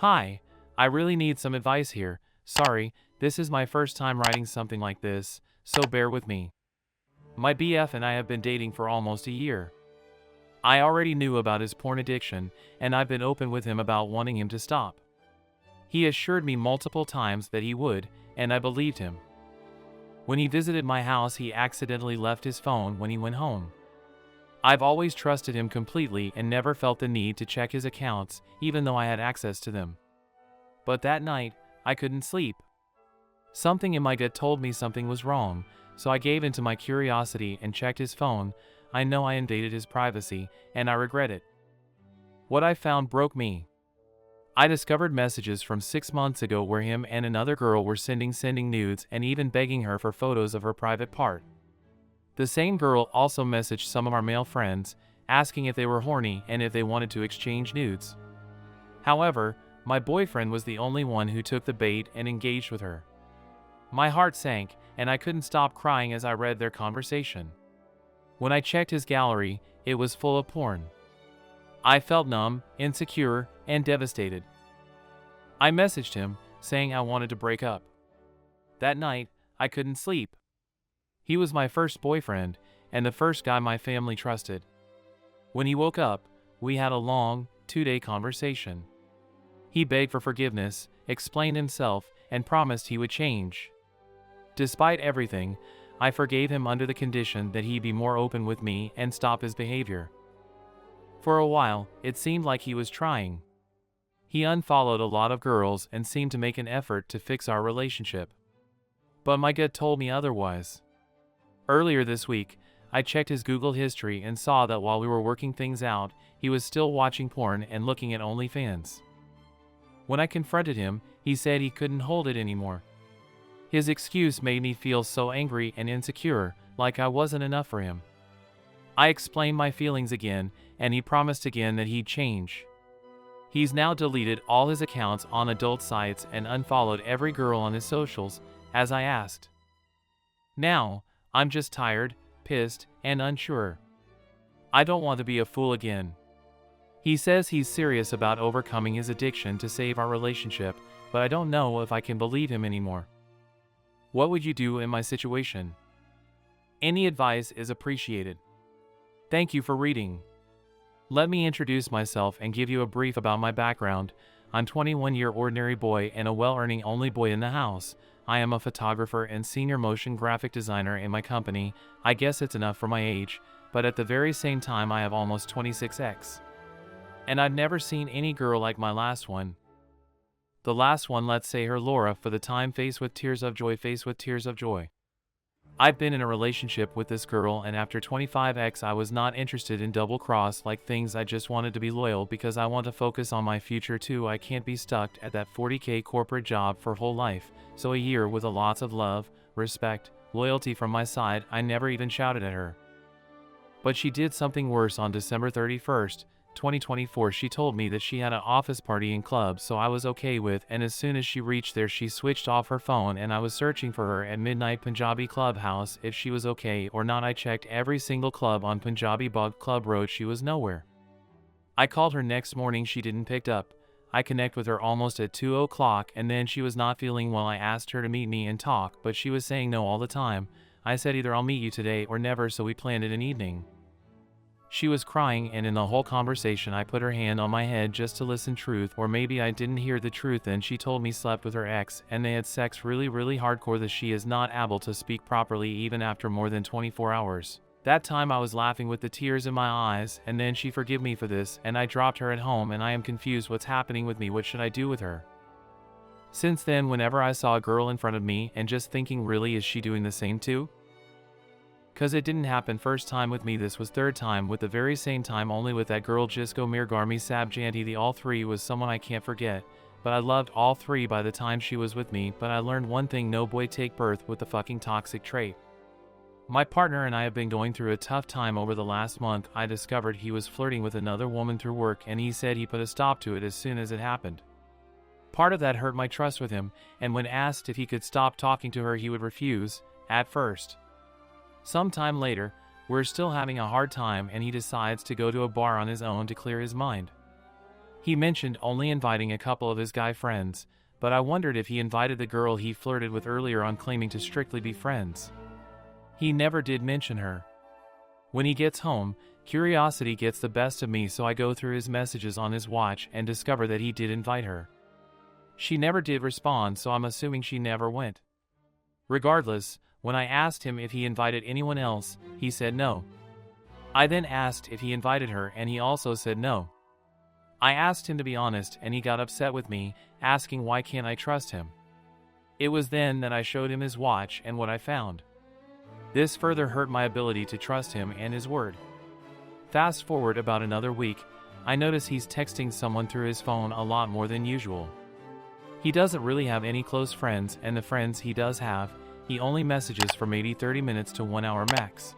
Hi, I really need some advice here. Sorry, this is my first time writing something like this, so bear with me. My BF and I have been dating for almost a year. I already knew about his porn addiction, and I've been open with him about wanting him to stop. He assured me multiple times that he would, and I believed him. When he visited my house, he accidentally left his phone when he went home. I've always trusted him completely and never felt the need to check his accounts, even though I had access to them. But that night, I couldn't sleep. Something in my gut told me something was wrong, so I gave in to my curiosity and checked his phone. I know I invaded his privacy, and I regret it. What I found broke me. I discovered messages from 6 months ago where him and another girl were sending nudes and even begging her for photos of her private part. The same girl also messaged some of our male friends, asking if they were horny and if they wanted to exchange nudes. However, my boyfriend was the only one who took the bait and engaged with her. My heart sank, and I couldn't stop crying as I read their conversation. When I checked his gallery, it was full of porn. I felt numb, insecure, and devastated. I messaged him, saying I wanted to break up. That night, I couldn't sleep. He was my first boyfriend, and the first guy my family trusted. When he woke up, we had a long, 2-day conversation. He begged for forgiveness, explained himself, and promised he would change. Despite everything, I forgave him under the condition that he be more open with me and stop his behavior. For a while, it seemed like he was trying. He unfollowed a lot of girls and seemed to make an effort to fix our relationship. But my gut told me otherwise. Earlier this week, I checked his Google history and saw that while we were working things out, he was still watching porn and looking at OnlyFans. When I confronted him, he said he couldn't hold it anymore. His excuse made me feel so angry and insecure, like I wasn't enough for him. I explained my feelings again, and he promised again that he'd change. He's now deleted all his accounts on adult sites and unfollowed every girl on his socials, as I asked. Now, I'm just tired, pissed, and unsure. I don't want to be a fool again. He says he's serious about overcoming his addiction to save our relationship, but I don't know if I can believe him anymore. What would you do in my situation? Any advice is appreciated. Thank you for reading. Let me introduce myself and give you a brief about my background. I'm 21-year ordinary boy and a well-earning only boy in the house. I am a photographer and senior motion graphic designer in my company. I guess it's enough for my age, but at the very same time I have almost 26x. And I've never seen any girl like my last one. The last one, let's say her Laura, for the time, face with tears of joy. I've been in a relationship with this girl, and after 25x I was not interested in double cross like things. I just wanted to be loyal because I want to focus on my future too. I can't be stuck at that 40k corporate job for whole life, so a year with a lots of love, respect, loyalty from my side. I never even shouted at her. But she did something worse. On December 31st, 2024, she told me that she had an office party and club, so I was okay with, and as soon as she reached there she switched off her phone, and I was searching for her at midnight Punjabi Clubhouse if she was okay or not. I checked every single club on Punjabi Bog Club Road. She was nowhere. I called her next morning, she didn't pick up. I connect with her almost at 2 o'clock, and then she was not feeling well. I asked her to meet me and talk, but she was saying no all the time. I said either I'll meet you today or never, so we planned it an evening. She was crying, and in the whole conversation I put her hand on my head just to listen truth, or maybe I didn't hear the truth. Then she told me slept with her ex and they had sex really hardcore, that she is not able to speak properly even after more than 24 hours. That time I was laughing with the tears in my eyes, and then she forgive me for this, and I dropped her at home, and I am confused what's happening with me. What should I do with her? Since then, whenever I saw a girl in front of me and just thinking, really, is she doing the same too? Cause it didn't happen first time with me, this was third time with the very same time, only with that girl Jisko Mirgarmi Sab Janti. The all three was someone I can't forget, but I loved all three by the time she was with me. But I learned one thing: no boy take birth with the fucking toxic trait. My partner and I have been going through a tough time over the last month. I discovered he was flirting with another woman through work, and he said he put a stop to it as soon as it happened. Part of that hurt my trust with him, and when asked if he could stop talking to her he would refuse, at first. Sometime later, we're still having a hard time, and he decides to go to a bar on his own to clear his mind. He mentioned only inviting a couple of his guy friends, but I wondered if he invited the girl he flirted with earlier on, claiming to strictly be friends. He never did mention her. When he gets home, curiosity gets the best of me, so I go through his messages on his watch and discover that he did invite her. She never did respond, so I'm assuming she never went. Regardless, when I asked him if he invited anyone else, he said no. I then asked if he invited her, and he also said no. I asked him to be honest, and he got upset with me, asking why can't I trust him. It was then that I showed him his watch and what I found. This further hurt my ability to trust him and his word. Fast forward about another week, I notice he's texting someone through his phone a lot more than usual. He doesn't really have any close friends, and the friends he does have, he only messages for maybe 30 minutes to 1 hour max.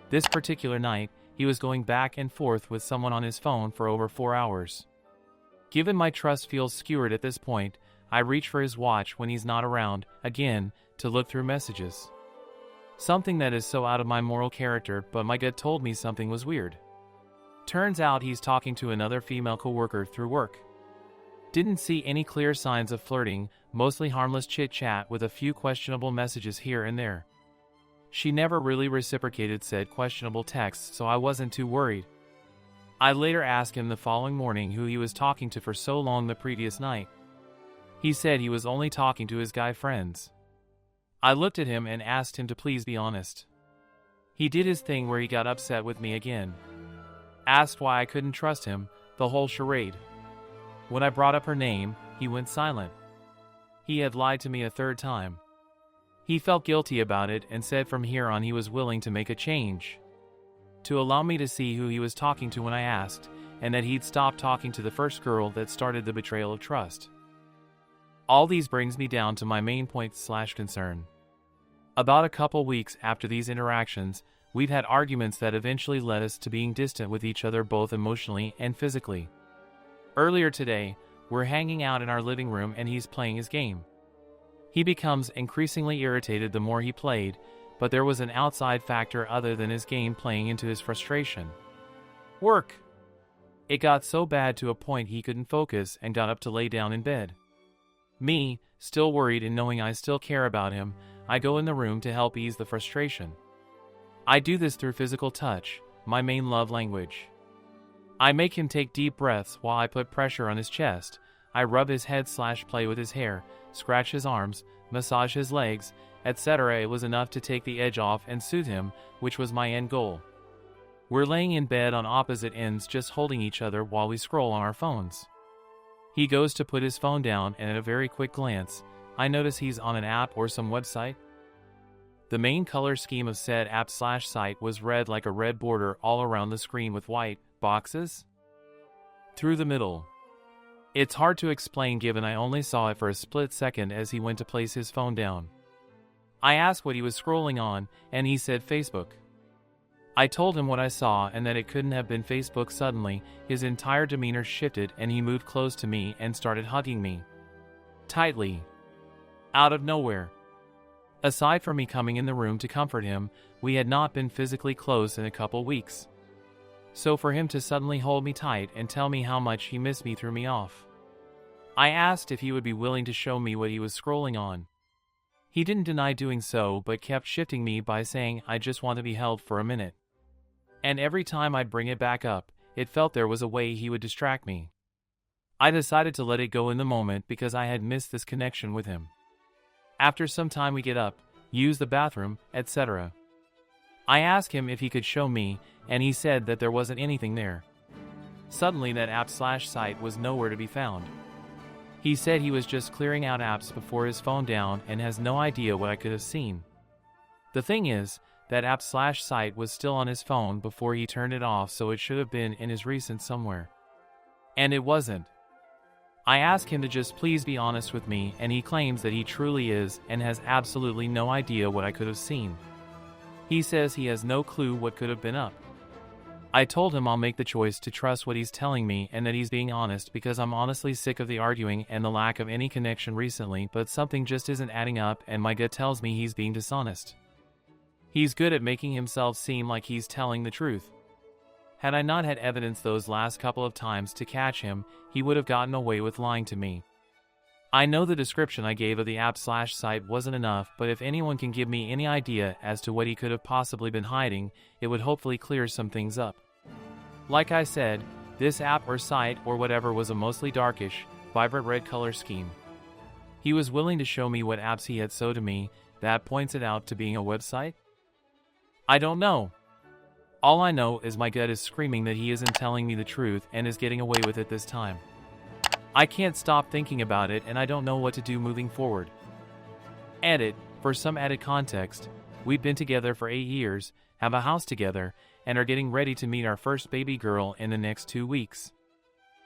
This particular night, he was going back and forth with someone on his phone for over 4 hours. Given my trust feels skewered at this point, I reach for his watch when he's not around, again, to look through messages. Something that is so out of my moral character, but my gut told me something was weird. Turns out he's talking to another female coworker through work. Didn't see any clear signs of flirting, mostly harmless chit-chat with a few questionable messages here and there. She never really reciprocated said questionable texts, so I wasn't too worried. I later asked him the following morning who he was talking to for so long the previous night. He said he was only talking to his guy friends. I looked at him and asked him to please be honest. He did his thing where he got upset with me again. Asked why I couldn't trust him, the whole charade. When I brought up her name, he went silent. He had lied to me a third time. He felt guilty about it and said from here on he was willing to make a change. To allow me to see who he was talking to when I asked, and that he'd stop talking to the first girl that started the betrayal of trust. All these brings me down to my main point/concern. About a couple weeks after these interactions, we've had arguments that eventually led us to being distant with each other both emotionally and physically. Earlier today, we're hanging out in our living room and he's playing his game. He becomes increasingly irritated the more he played, but there was an outside factor other than his game playing into his frustration. Work! It got so bad to a point he couldn't focus and got up to lay down in bed. Me, still worried and knowing I still care about him, I go in the room to help ease the frustration. I do this through physical touch, my main love language. I make him take deep breaths while I put pressure on his chest. I rub his head/play with his hair, scratch his arms, massage his legs, etc. It was enough to take the edge off and soothe him, which was my end goal. We're laying in bed on opposite ends just holding each other while we scroll on our phones. He goes to put his phone down and at a very quick glance, I notice he's on an app or some website. The main color scheme of said app/site was red like a red border all around the screen with white boxes through the middle. It's hard to explain given I only saw it for a split second as he went to place his phone down. I asked what he was scrolling on, and he said Facebook. I told him what I saw and that it couldn't have been Facebook. Suddenly, his entire demeanor shifted and he moved close to me and started hugging me. Tightly. Out of nowhere. Aside from me coming in the room to comfort him, we had not been physically close in a couple weeks. So for him to suddenly hold me tight and tell me how much he missed me threw me off. I asked if he would be willing to show me what he was scrolling on. He didn't deny doing so but kept shifting me by saying I just want to be held for a minute. And every time I'd bring it back up, it felt there was a way he would distract me. I decided to let it go in the moment because I had missed this connection with him. After some time we get up, use the bathroom, etc. I asked him if he could show me, and he said that there wasn't anything there. Suddenly that app/site was nowhere to be found. He said he was just clearing out apps before his phone down and has no idea what I could have seen. The thing is, that app/site was still on his phone before he turned it off, so it should have been in his recent somewhere. And it wasn't. I asked him to just please be honest with me, and he claims that he truly is and has absolutely no idea what I could have seen. He says he has no clue what could have been up. I told him I'll make the choice to trust what he's telling me and that he's being honest because I'm honestly sick of the arguing and the lack of any connection recently, but something just isn't adding up and my gut tells me he's being dishonest. He's good at making himself seem like he's telling the truth. Had I not had evidence those last couple of times to catch him, he would have gotten away with lying to me. I know the description I gave of the app/site wasn't enough, but if anyone can give me any idea as to what he could have possibly been hiding, it would hopefully clear some things up. Like I said, this app or site or whatever was a mostly darkish, vibrant red color scheme. He was willing to show me what apps he had sold to me. That points it out to being a website? I don't know. All I know is my gut is screaming that he isn't telling me the truth and is getting away with it this time. I can't stop thinking about it and I don't know what to do moving forward. Edit, for some added context, we've been together for 8 years, have a house together, and are getting ready to meet our first baby girl in the next 2 weeks.